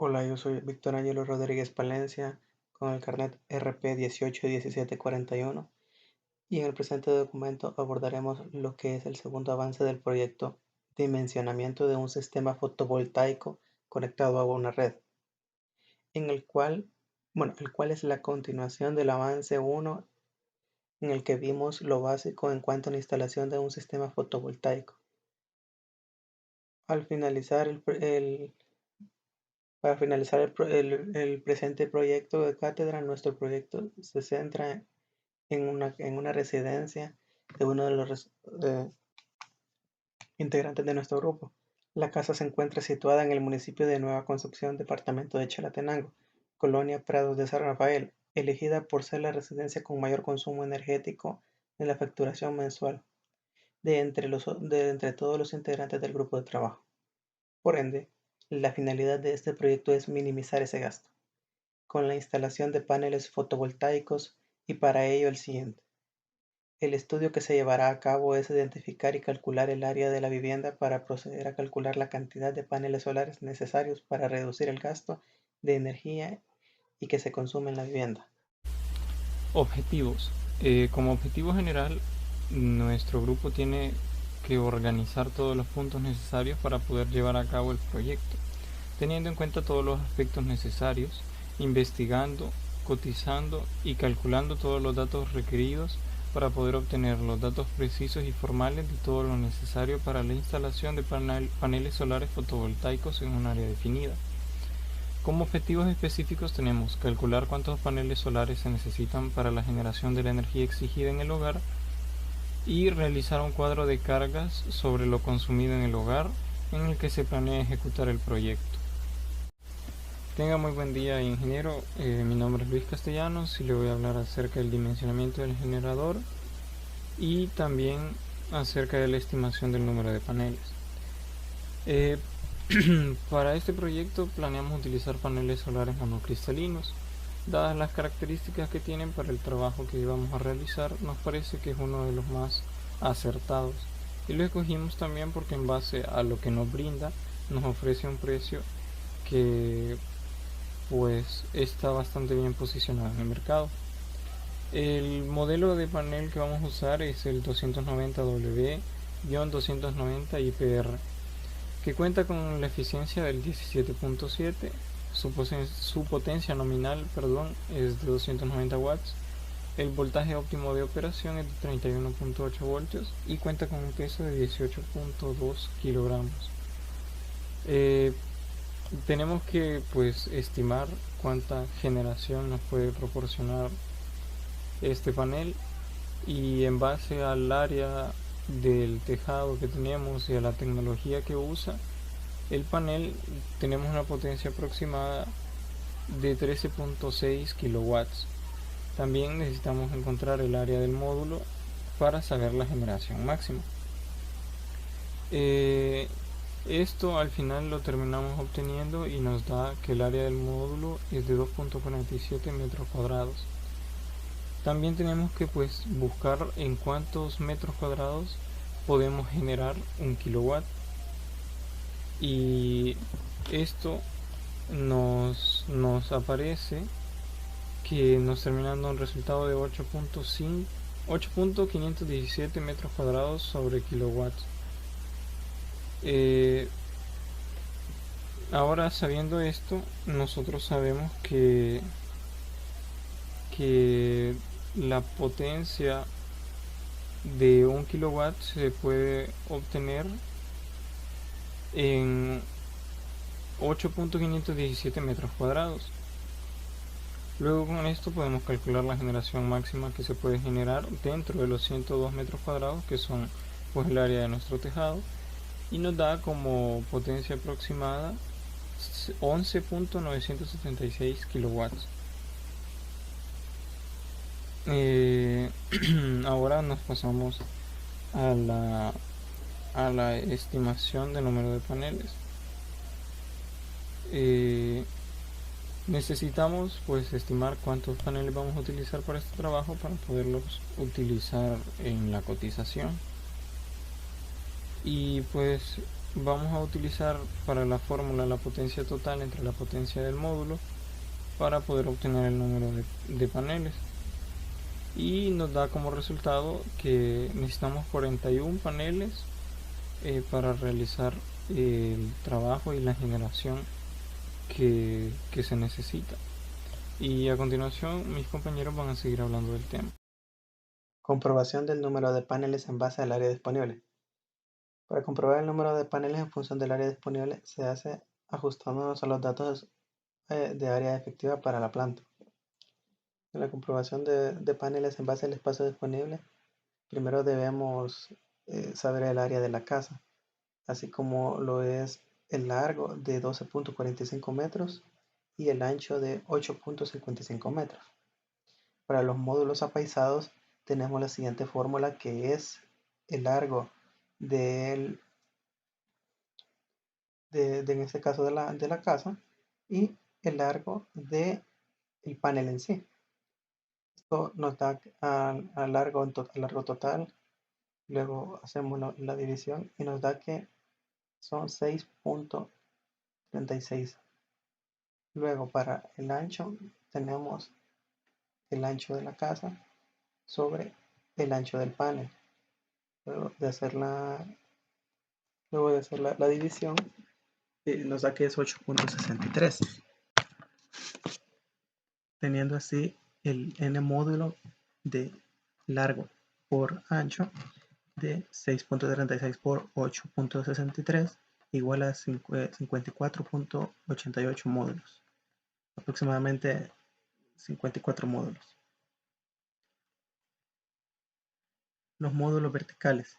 Hola, yo soy Víctor Ángelo Rodríguez Palencia con el carnet RP 181741 y en el presente documento abordaremos lo que es el segundo avance del proyecto Dimensionamiento de un sistema fotovoltaico conectado a una red, en el cual es la continuación del avance 1 en el que vimos lo básico en cuanto a la instalación de un sistema fotovoltaico. Al finalizar Para finalizar el presente proyecto de cátedra, nuestro proyecto se centra en una residencia de uno de los integrantes de nuestro grupo. La casa se encuentra situada en el municipio de Nueva Concepción, departamento de Chalatenango, colonia Prados de San Rafael, elegida por ser la residencia con mayor consumo energético en la facturación mensual de entre todos los integrantes del grupo de trabajo. Por ende, la finalidad de este proyecto es minimizar ese gasto con la instalación de paneles fotovoltaicos y para ello el siguiente. El estudio que se llevará a cabo es identificar y calcular el área de la vivienda para proceder a calcular la cantidad de paneles solares necesarios para reducir el gasto de energía y que se consume en la vivienda. Objetivos. Como objetivo general, nuestro grupo tiene que organizar todos los puntos necesarios para poder llevar a cabo el proyecto, teniendo en cuenta todos los aspectos necesarios, investigando, cotizando y calculando todos los datos requeridos para poder obtener los datos precisos y formales de todo lo necesario para la instalación de paneles solares fotovoltaicos en un área definida. Como objetivos específicos tenemos calcular cuántos paneles solares se necesitan para la generación de la energía exigida en el hogar y realizar un cuadro de cargas sobre lo consumido en el hogar en el que se planea ejecutar el proyecto. Tenga muy buen día, ingeniero. Mi nombre es Luis Castellanos y le voy a hablar acerca del dimensionamiento del generador y también acerca de la estimación del número de paneles. Eh, Para este proyecto planeamos utilizar paneles solares monocristalinos. Dadas las características que tienen para el trabajo que vamos a realizar, nos parece que es uno de los más acertados. Y lo escogimos también porque en base a lo que nos brinda, nos ofrece un precio que pues está bastante bien posicionado en el mercado. El modelo de panel que vamos a usar es el 290W-290 IPR, que cuenta con la eficiencia del 17.7, su potencia nominal es de 290 watts, el voltaje óptimo de operación es de 31.8 voltios y cuenta con un peso de 18.2 kilogramos. Tenemos que pues estimar cuánta generación nos puede proporcionar este panel y en base al área del tejado que tenemos y a la tecnología que usa el panel, tenemos una potencia aproximada de 13.6 kilowatts. También necesitamos encontrar el área del módulo para saber la generación máxima. Esto al final lo terminamos obteniendo y nos da que el área del módulo es de 2.47 metros cuadrados. También tenemos que pues buscar en cuántos metros cuadrados podemos generar un kilowatt, y esto nos aparece que nos termina dando un resultado de 8.517 metros cuadrados sobre kilowatts. Ahora, sabiendo esto, nosotros sabemos que la potencia de un kilowatt se puede obtener en 8.517 metros cuadrados. Luego, con esto podemos calcular la generación máxima que se puede generar dentro de los 102 metros cuadrados, que son pues el área de nuestro tejado, y nos da como potencia aproximada 11.976 kilowatts. Ahora nos pasamos a la estimación del número de paneles. Necesitamos pues estimar cuántos paneles vamos a utilizar para este trabajo para poderlos utilizar en la cotización. Y pues vamos a utilizar para la fórmula la potencia total entre la potencia del módulo para poder obtener el número de paneles, y nos da como resultado que necesitamos 41 paneles para realizar el trabajo y la generación que se necesita. Y a continuación mis compañeros van a seguir hablando del tema. Comprobación del número de paneles en base al área disponible. Para comprobar el número de paneles en función del área disponible se hace ajustándonos a los datos de área efectiva para la planta. En la comprobación de paneles en base al espacio disponible, primero debemos saber el área de la casa, así como lo es el largo de 12.45 metros y el ancho de 8.55 metros. Para los módulos apaisados tenemos la siguiente fórmula, que es el largo en este caso de la casa, y el largo del panel en sí. Esto nos da al largo total. Luego hacemos la división y nos da que son 6.36. Luego para el ancho tenemos el ancho de la casa sobre el ancho del panel. Luego de hacer la división, nos da que es 8.63, teniendo así el n módulo de largo por ancho de 6.36 por 8.63 igual a 54.88 módulos, aproximadamente 54 módulos. Los módulos verticales,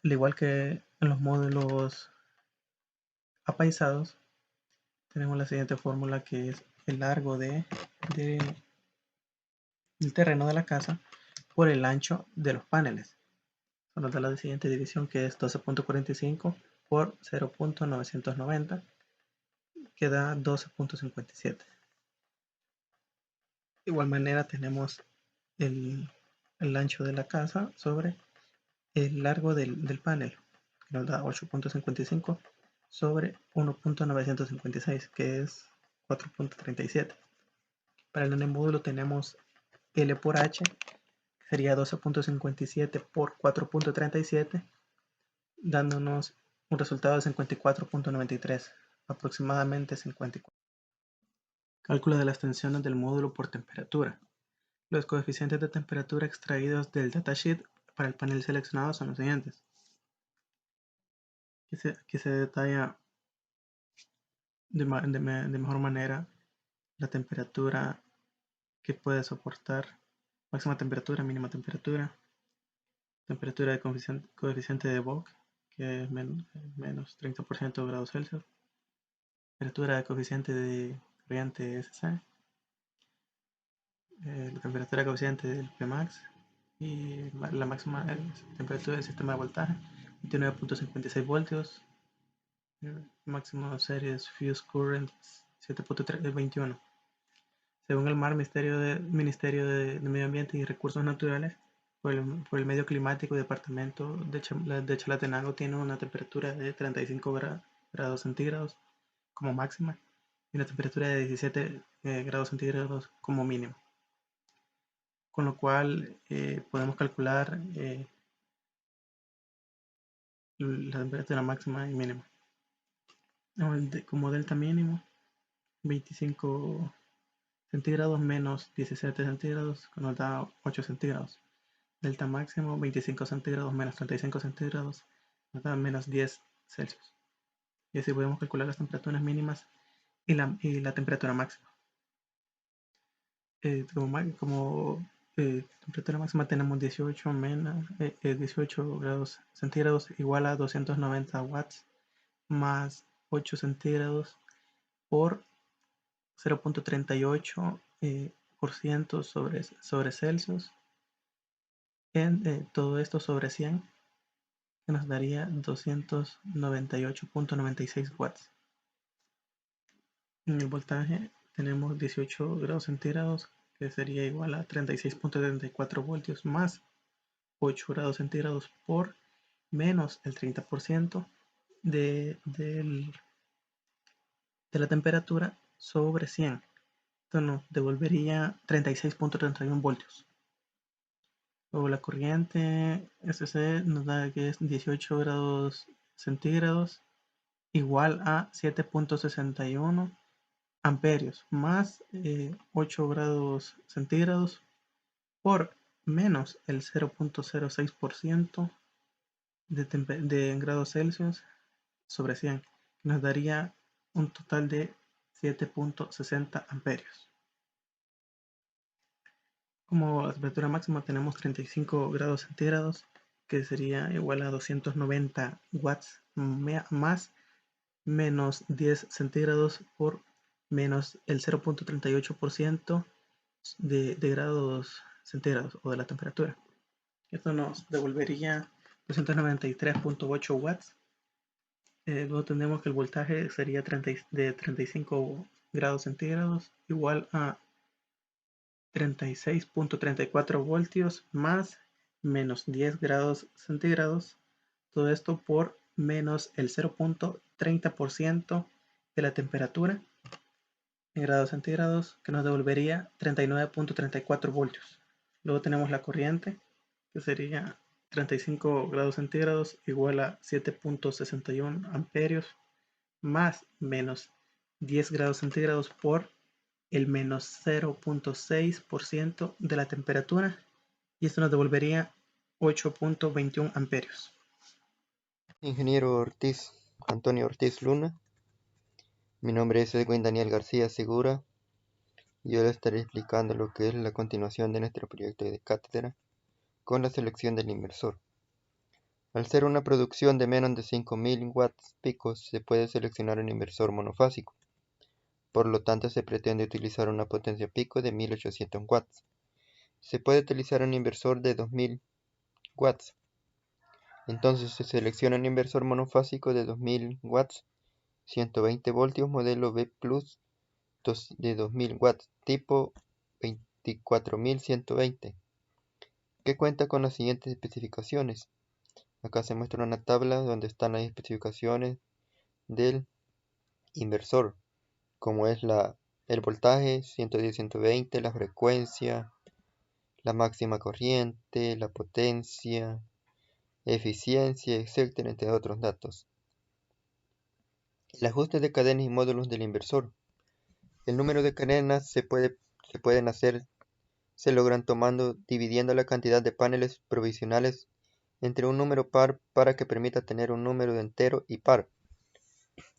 al igual que en los módulos apaisados, tenemos la siguiente fórmula, que es el largo del terreno de la casa por el ancho de los paneles. Nos da la siguiente división, que es 12.45 por 0.990, que da 12.57. De igual manera tenemos el ancho de la casa sobre el largo del panel, que nos da 8.55 sobre 1.956, que es 4.37. Para el n módulo tenemos L por H, que sería 12.57 por 4.37, dándonos un resultado de 54.93, aproximadamente 54. Cálculo de las tensiones del módulo por temperatura. Los coeficientes de temperatura extraídos del datasheet para el panel seleccionado son los siguientes. Aquí se detalla de mejor manera la temperatura que puede soportar: máxima temperatura, mínima temperatura, temperatura de coeficiente de Vogt, que es menos 30% grados Celsius, temperatura de coeficiente de corriente SC, la temperatura de coeficiente del Pmax y la máxima temperatura del sistema de voltaje, 29.56 voltios, máximo series fuse current 7.21. Según el Ministerio de Medio Ambiente y Recursos Naturales, por el medio climático, el departamento de Chalatenango tiene una temperatura de 35 grados centígrados como máxima y una temperatura de 17 grados centígrados como mínimo. Con lo cual podemos calcular la temperatura máxima y mínima. Como delta mínimo, 25 centígrados menos 17 centígrados nos da 8 centígrados. Delta máximo, 25 centígrados menos 35 centígrados nos da menos 10 Celsius. Y así podemos calcular las temperaturas mínimas y la temperatura máxima. Como temperatura máxima tenemos 18 grados centígrados igual a 290 watts más 8 centígrados por 0.38% sobre Celsius. Todo esto sobre 100, que nos daría 298.96 watts. En el voltaje tenemos 18 grados centígrados, que sería igual a 36.74 voltios más 8 grados centígrados por menos el 30% de la temperatura sobre 100. Esto nos devolvería 36.31 voltios. Luego la corriente SC nos da que es 18 grados centígrados igual a 7.61 amperios más 8 grados centígrados por menos el 0.06% de grados Celsius sobre 100, nos daría un total de 7.60 amperios. Como la temperatura máxima tenemos 35 grados centígrados, que sería igual a 290 watts más menos 10 centígrados por menos el 0.38% de grados centígrados o de la temperatura. Esto nos devolvería 293.8 watts. Luego tenemos que el voltaje sería de 35 grados centígrados igual a 36.34 voltios más menos 10 grados centígrados. Todo esto por menos el 0.30% de la temperatura en grados centígrados, que nos devolvería 39.34 voltios. Luego tenemos la corriente, que sería 35 grados centígrados igual a 7.61 amperios más menos 10 grados centígrados por el menos 0.6% de la temperatura, y esto nos devolvería 8.21 amperios. Ingeniero Antonio Ortiz Luna. Mi nombre es Edwin Daniel García Segura y yo le estaré explicando lo que es la continuación de nuestro proyecto de cátedra con la selección del inversor. Al ser una producción de menos de 5.000 watts picos, se puede seleccionar un inversor monofásico. Por lo tanto, se pretende utilizar una potencia pico de 1.800 watts. Se puede utilizar un inversor de 2.000 watts. Entonces se selecciona un inversor monofásico de 2.000 watts, 120 voltios, modelo B+, de 2.000 watts, tipo 24120, que cuenta con las siguientes especificaciones. Acá se muestra una tabla donde están las especificaciones del inversor, como es el voltaje 110-120, la frecuencia, la máxima corriente, la potencia, eficiencia, etcétera, entre otros datos. El ajuste de cadenas y módulos del inversor. El número de cadenas se logran dividiendo la cantidad de paneles provisionales entre un número par para que permita tener un número entero y par.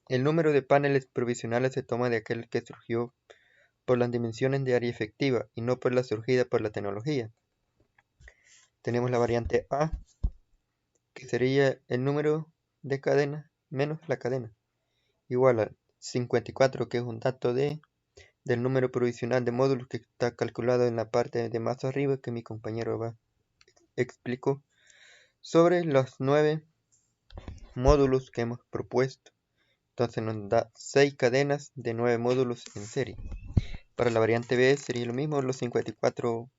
El número de paneles provisionales se toma de aquel que surgió por las dimensiones de área efectiva y no por la surgida por la tecnología. Tenemos la variante A, que sería el número de cadenas menos la cadena, igual a 54, que es un dato del número provisional de módulos que está calculado en la parte de más arriba, que mi compañero explicó, sobre los 9 módulos que hemos propuesto. Entonces nos da 6 cadenas de 9 módulos en serie. Para la variante B sería lo mismo, los 54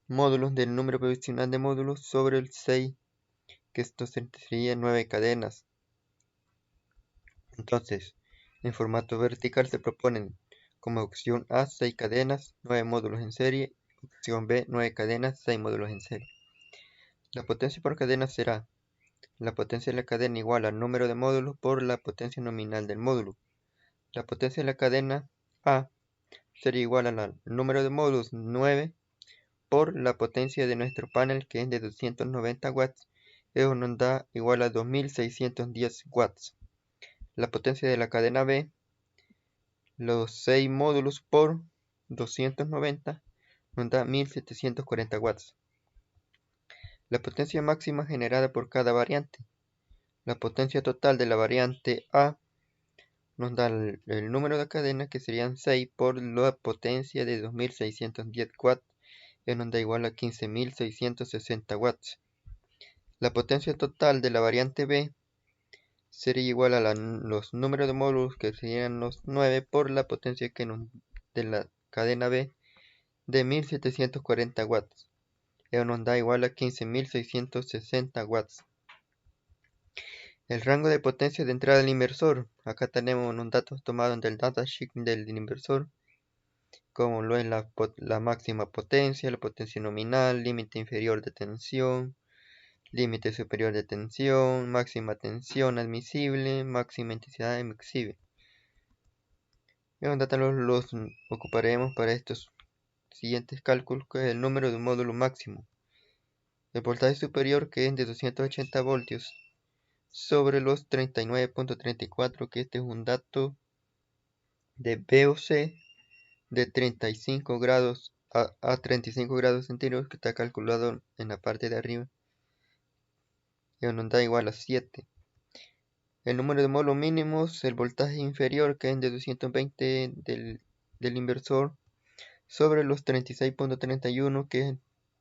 módulos del número provisional de módulos sobre el 6, que esto sería 9 cadenas. Entonces, en formato vertical se proponen como opción A 6 cadenas, 9 módulos en serie, opción B 9 cadenas, 6 módulos en serie. La potencia por cadena será la potencia de la cadena igual al número de módulos por la potencia nominal del módulo. La potencia de la cadena A sería igual al número de módulos 9 por la potencia de nuestro panel, que es de 290 watts. Eso nos da igual a 2610 watts. La potencia de la cadena B, los 6 módulos por 290, nos da 1740 watts. La potencia máxima generada por cada variante. La potencia total de la variante A nos da el número de cadena, que serían 6 por la potencia de 2610 watts, que nos da igual a 15.660 watts. La potencia total de la variante B sería igual a los números de módulos, que serían los 9 por la potencia de la cadena B de 1740 watts. Eso nos da igual a 15.660 watts. El rango de potencia de entrada del inversor. Acá tenemos unos datos tomados del datasheet del inversor, como lo es la máxima potencia, la potencia nominal, límite inferior de tensión, límite superior de tensión, máxima tensión admisible, máxima intensidad admisible. Esos datos los ocuparemos para estos siguientes cálculos, que es el número de un módulo máximo. El voltaje superior, que es de 280 voltios, sobre los 39.34, que este es un dato de VOC de 35 grados a 35 grados centígrados, que está calculado en la parte de arriba, que nos da igual a 7. El número de módulos mínimos, el voltaje inferior, que es de 220 del inversor, sobre los 36.31, que es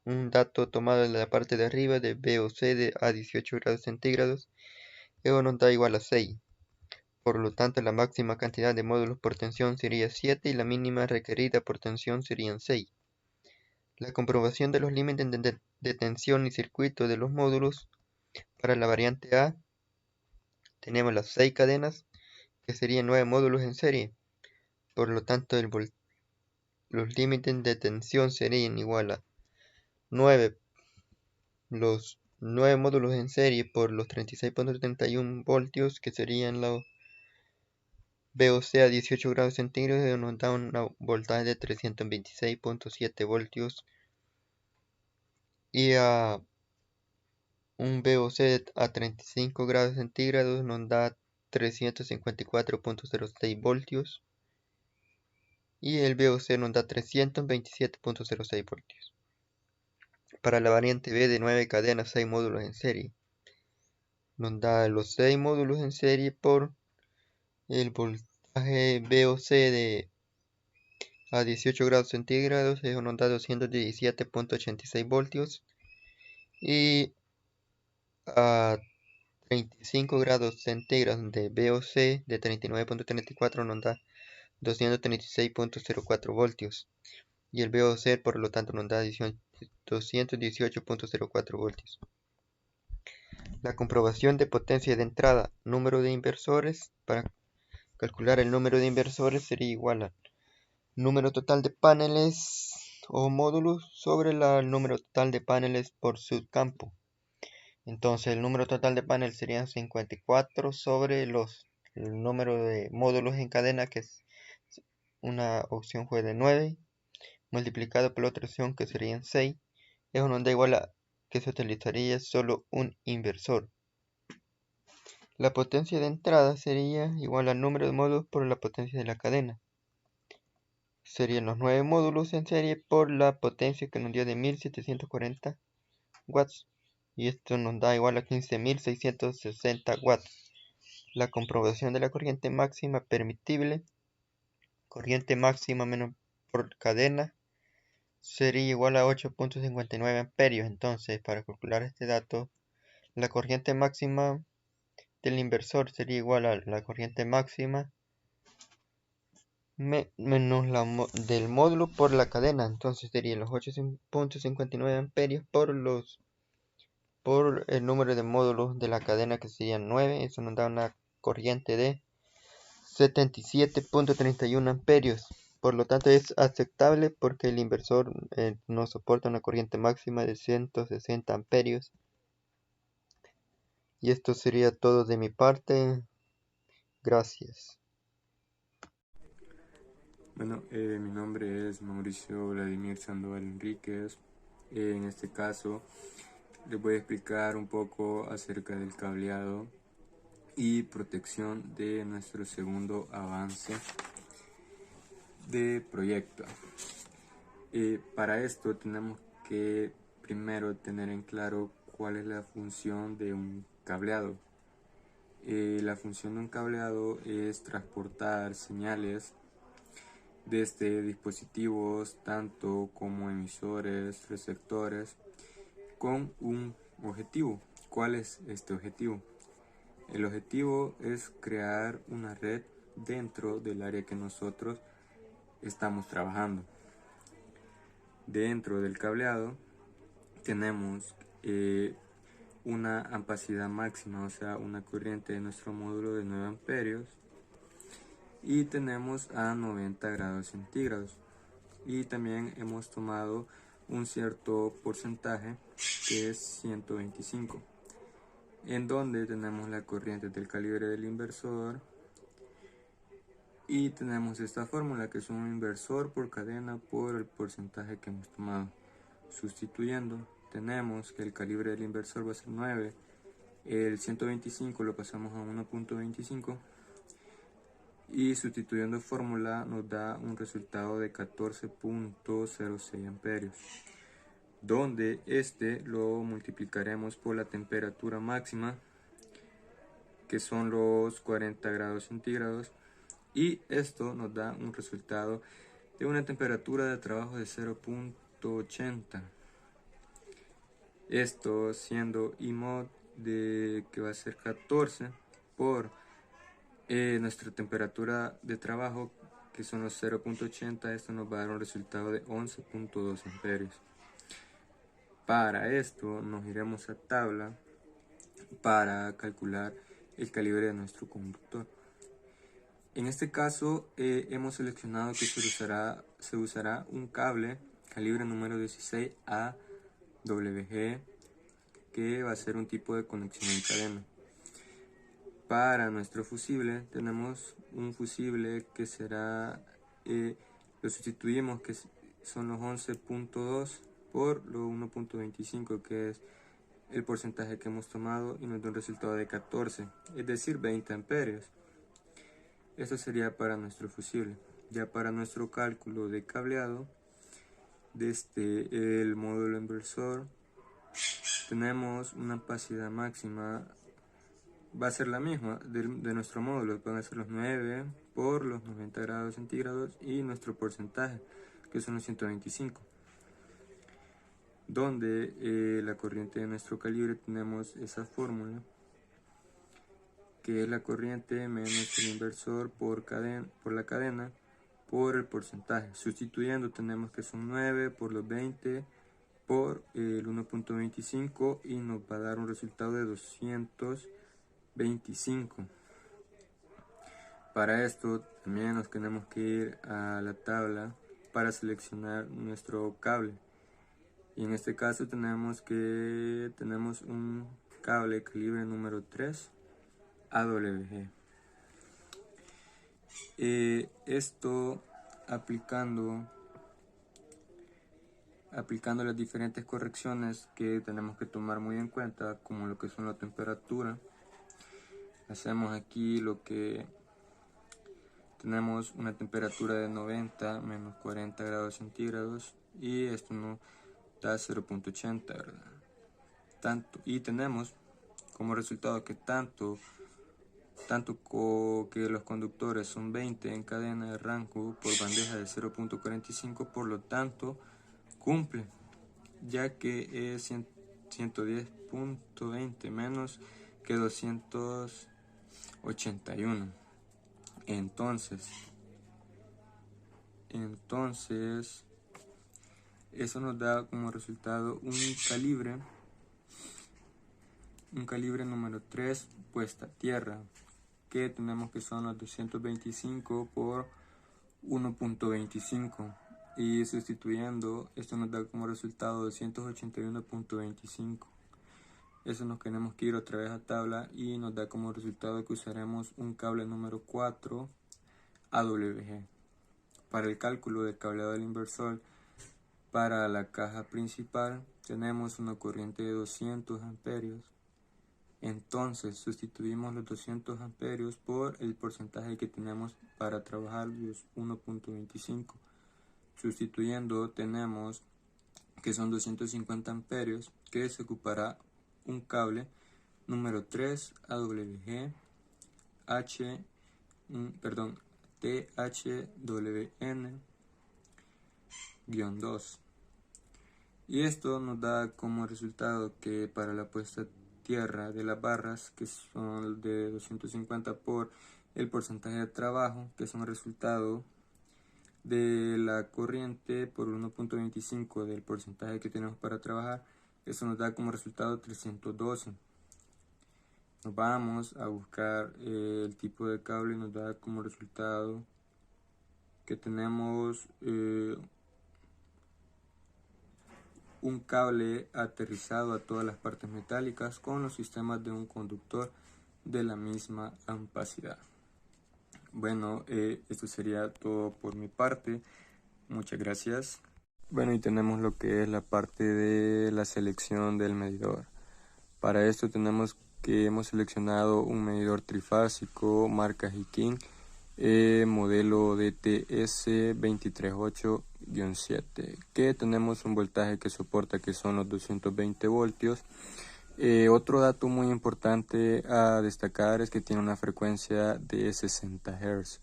un dato tomado en la parte de arriba de VOC a 18 grados centígrados, eso nos da igual a 6. Por lo tanto, la máxima cantidad de módulos por tensión sería 7 y la mínima requerida por tensión serían 6. La comprobación de los límites de tensión y circuito de los módulos. Para la variante A tenemos las 6 cadenas, que serían 9 módulos en serie. Por lo tanto, los límites de tensión serían igual a 9, los 9 módulos en serie por los 36.31 voltios, que serían los VOC a 18 grados centígrados, nos da un voltaje de 326.7 voltios, y a un VOC a 35 grados centígrados nos da 354.06 voltios, y el VOC nos da 327.06 voltios. Para la variante B de 9 cadenas, 6 módulos en serie, nos da los 6 módulos en serie por el voltaje VOC a 18 grados centígrados, eso nos da 217.86 voltios, y a 35 grados centígrados de VOC de 39.34 nos da 236.04 voltios, y el VOC por lo tanto nos da 218.04 voltios. La comprobación de potencia de entrada, número de inversores. Para calcular el número de inversores sería igual al número total de paneles o módulos sobre el número total de paneles por subcampo. Entonces el número total de paneles serían 54 sobre el número de módulos en cadena, que es una opción fue de 9, multiplicado por la otra opción, que serían 6. Eso nos da igual a que se utilizaría solo un inversor. La potencia de entrada sería igual al número de módulos por la potencia de la cadena. Serían los 9 módulos en serie por la potencia que nos dio de 1740 watts. Y esto nos da igual a 15.660 watts. La comprobación de la corriente máxima permitible, corriente máxima menos por cadena, sería igual a 8.59 amperios. Entonces, para calcular este dato, la corriente máxima del inversor sería igual a la corriente máxima menos la del módulo por la cadena. Entonces sería los 8.59 amperios por el número de módulos de la cadena, que serían 9. Eso nos da una corriente de 77.31 amperios. Por lo tanto es aceptable porque el inversor no soporta una corriente máxima de 160 amperios. Y esto sería todo de mi parte. Gracias. Bueno, mi nombre es Mauricio Vladimir Sandoval Enríquez. En este caso les voy a explicar un poco acerca del cableado y protección de nuestro segundo avance de proyecto. Para esto tenemos que primero tener en claro cuál es la función de un cableado. La función de un cableado es transportar señales desde dispositivos tanto como emisores, receptores, con un objetivo. ¿Cuál es este objetivo? El objetivo es crear una red dentro del área que nosotros estamos trabajando. Dentro del cableado tenemos una ampacidad máxima, o sea, una corriente de nuestro módulo de 9 amperios, y tenemos a 90 grados centígrados. Y también hemos tomado un cierto porcentaje que es 125, en donde tenemos la corriente del calibre del inversor y tenemos esta fórmula que es un inversor por cadena por el porcentaje que hemos tomado. Sustituyendo, tenemos que el calibre del inversor va a ser 9, el 125 lo pasamos a 1.25 y sustituyendo fórmula nos da un resultado de 14.06 amperios, donde este lo multiplicaremos por la temperatura máxima, que son los 40 grados centígrados, y esto nos da un resultado de una temperatura de trabajo de 0.80. Esto siendo I-mod de que va a ser 14 por nuestra temperatura de trabajo, que son los 0.80, esto nos va a dar un resultado de 11.2 amperios. Para esto nos iremos a tabla para calcular el calibre de nuestro conductor. En este caso hemos seleccionado que se usará un cable calibre número 16 AWG, que va a ser un tipo de conexión en cadena. Para nuestro fusible tenemos un fusible que será, lo sustituimos, que son los 11.2 por los 1.25, que es el porcentaje que hemos tomado, y nos da un resultado de 14, es decir, 20 amperios. Esto sería para nuestro fusible. Ya para nuestro cálculo de cableado, desde el módulo inversor tenemos una ampacidad máxima, va a ser la misma de nuestro módulo, van a ser los 9 por los 90 grados centígrados y nuestro porcentaje, que son los 125, donde la corriente de nuestro calibre tenemos esa fórmula, que es la corriente menos el inversor por la cadena por el porcentaje. Sustituyendo tenemos que son 9 por los 20 por el 1.25 y nos va a dar un resultado de 225. Para esto también nos tenemos que ir a la tabla para seleccionar nuestro cable, y en este caso tenemos un cable calibre número 3 AWG. Esto aplicando las diferentes correcciones que tenemos que tomar muy en cuenta, como lo que son la temperatura. Hacemos aquí lo que tenemos una temperatura de 90 menos 40 grados centígrados, y esto nos da 0.80, ¿verdad? Y tenemos como resultado que que los conductores son 20 en cadena de rango por bandeja de 0.45, por lo tanto cumple, ya que es 110.20 menos que 281. Entonces eso nos da como resultado un calibre número 3 puesta a tierra, que tenemos que son los 225 por 1.25, y sustituyendo esto nos da como resultado 281.25. Eso nos tenemos que ir otra vez a tabla y nos da como resultado que usaremos un cable número 4 AWG. Para el cálculo del cableado del inversor, para la caja principal tenemos una corriente de 200 amperios. Entonces sustituimos los 200 amperios por el porcentaje que tenemos para trabajar, los 1.25. Sustituyendo tenemos que son 250 amperios, que se ocupará un cable número 3 AWG THWN-2. Y esto nos da como resultado que para la puesta tierra de las barras, que son de 250 por el porcentaje de trabajo, que son el resultado de la corriente por 1.25 del porcentaje que tenemos para trabajar, Eso nos da como resultado 312. Nos vamos a buscar el tipo de cable y nos da como resultado que tenemos un cable aterrizado a todas las partes metálicas con los sistemas de un conductor de la misma ampacidad. Bueno, esto sería todo por mi parte. Muchas gracias. Bueno, y tenemos lo que es la parte de la selección del medidor. Para esto hemos seleccionado un medidor trifásico marca Hiking, modelo DTS 238-7, que tenemos un voltaje que soporta, que son los 220 voltios. Otro dato muy importante a destacar es que tiene una frecuencia de 60 Hz.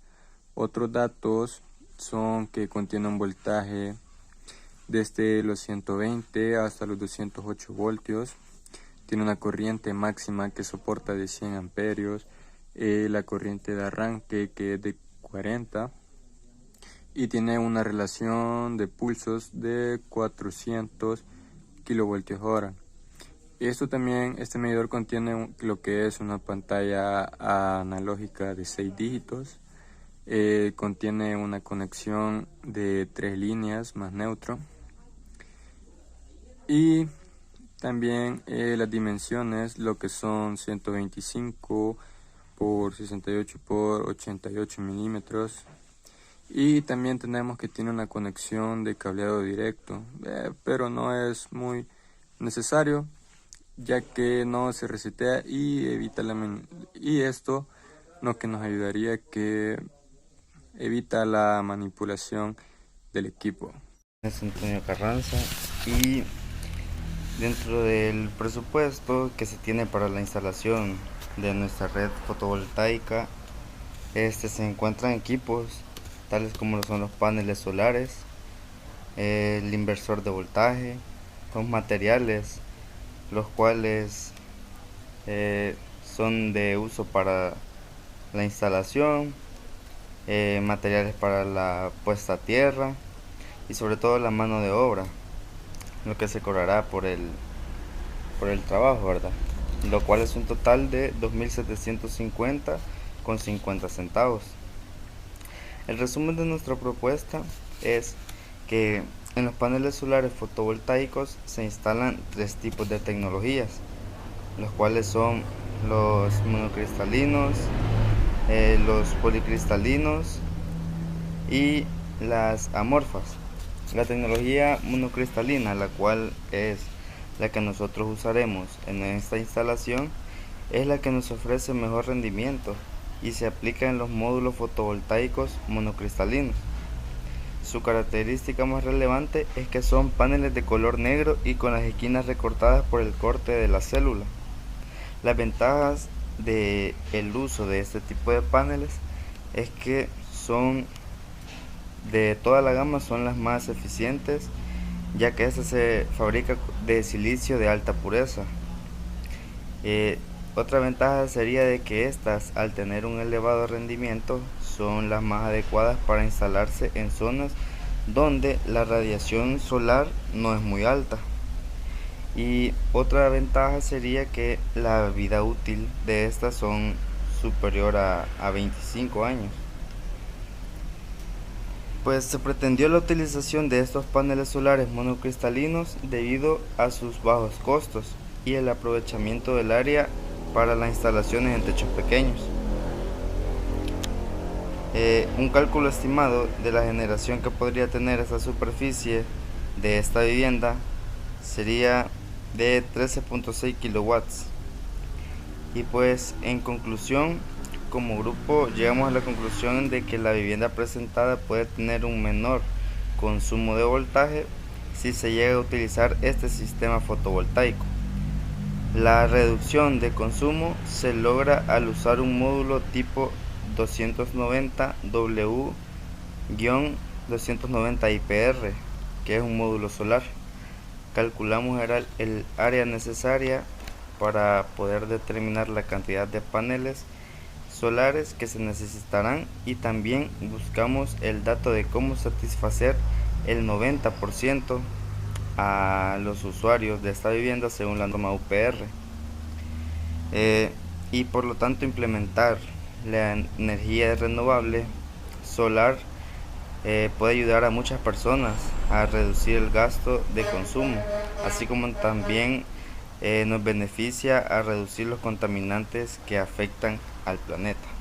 Otros datos son que contiene un voltaje desde los 120 hasta los 208 voltios. Tiene una corriente máxima que soporta de 100 amperios, la corriente de arranque que es de 40 y tiene una relación de pulsos de 400 kilovoltios hora. Este medidor contiene lo que es una pantalla analógica de 6 dígitos, contiene una conexión de 3 líneas más neutro y también las dimensiones, lo que son 125 por 68 por 88 milímetros. Y también tenemos que tiene una conexión de cableado directo, pero no es muy necesario, ya que no se resetea y esto lo que nos ayudaría que evita la manipulación del equipo. Es Antonio Carranza y dentro del presupuesto que se tiene para la instalación de nuestra red fotovoltaica, se encuentran equipos tales como son los paneles solares, el inversor de voltaje, los materiales, los cuales son de uso para la instalación, materiales para la puesta a tierra y sobre todo la mano de obra, lo que se cobrará por el trabajo, ¿verdad? Lo cual es un total de 2.750,50 centavos. El resumen de nuestra propuesta es que en los paneles solares fotovoltaicos se instalan 3 tipos de tecnologías, los cuales son los monocristalinos, los policristalinos y las amorfas. La tecnología monocristalina, la cual es la que nosotros usaremos en esta instalación, es la que nos ofrece mejor rendimiento y se aplica en los módulos fotovoltaicos monocristalinos. Su característica más relevante es que son paneles de color negro y con las esquinas recortadas por el corte de la célula. Las ventajas del uso de este tipo de paneles es que son de toda la gama son las más eficientes, ya que esta se fabrica de silicio de alta pureza. Otra ventaja sería de que estas, al tener un elevado rendimiento, son las más adecuadas para instalarse en zonas donde la radiación solar no es muy alta. Y otra ventaja sería que la vida útil de estas son superior a 25 años. Pues se pretendió la utilización de estos paneles solares monocristalinos debido a sus bajos costos y el aprovechamiento del área para las instalaciones en techos pequeños. Un cálculo estimado de la generación que podría tener esta superficie de esta vivienda sería de 13.6 kilowatts. Y pues en conclusión, como grupo llegamos a la conclusión de que la vivienda presentada puede tener un menor consumo de voltaje si se llega a utilizar este sistema fotovoltaico. La reducción de consumo se logra al usar un módulo tipo 290W-290IPR, que es un módulo solar. Calculamos el área necesaria para poder determinar la cantidad de paneles solares que se necesitarán y también buscamos el dato de cómo satisfacer el 90% a los usuarios de esta vivienda según la norma UPR. Y por lo tanto implementar la energía renovable solar puede ayudar a muchas personas a reducir el gasto de consumo, así como también nos beneficia a reducir los contaminantes que afectan al planeta.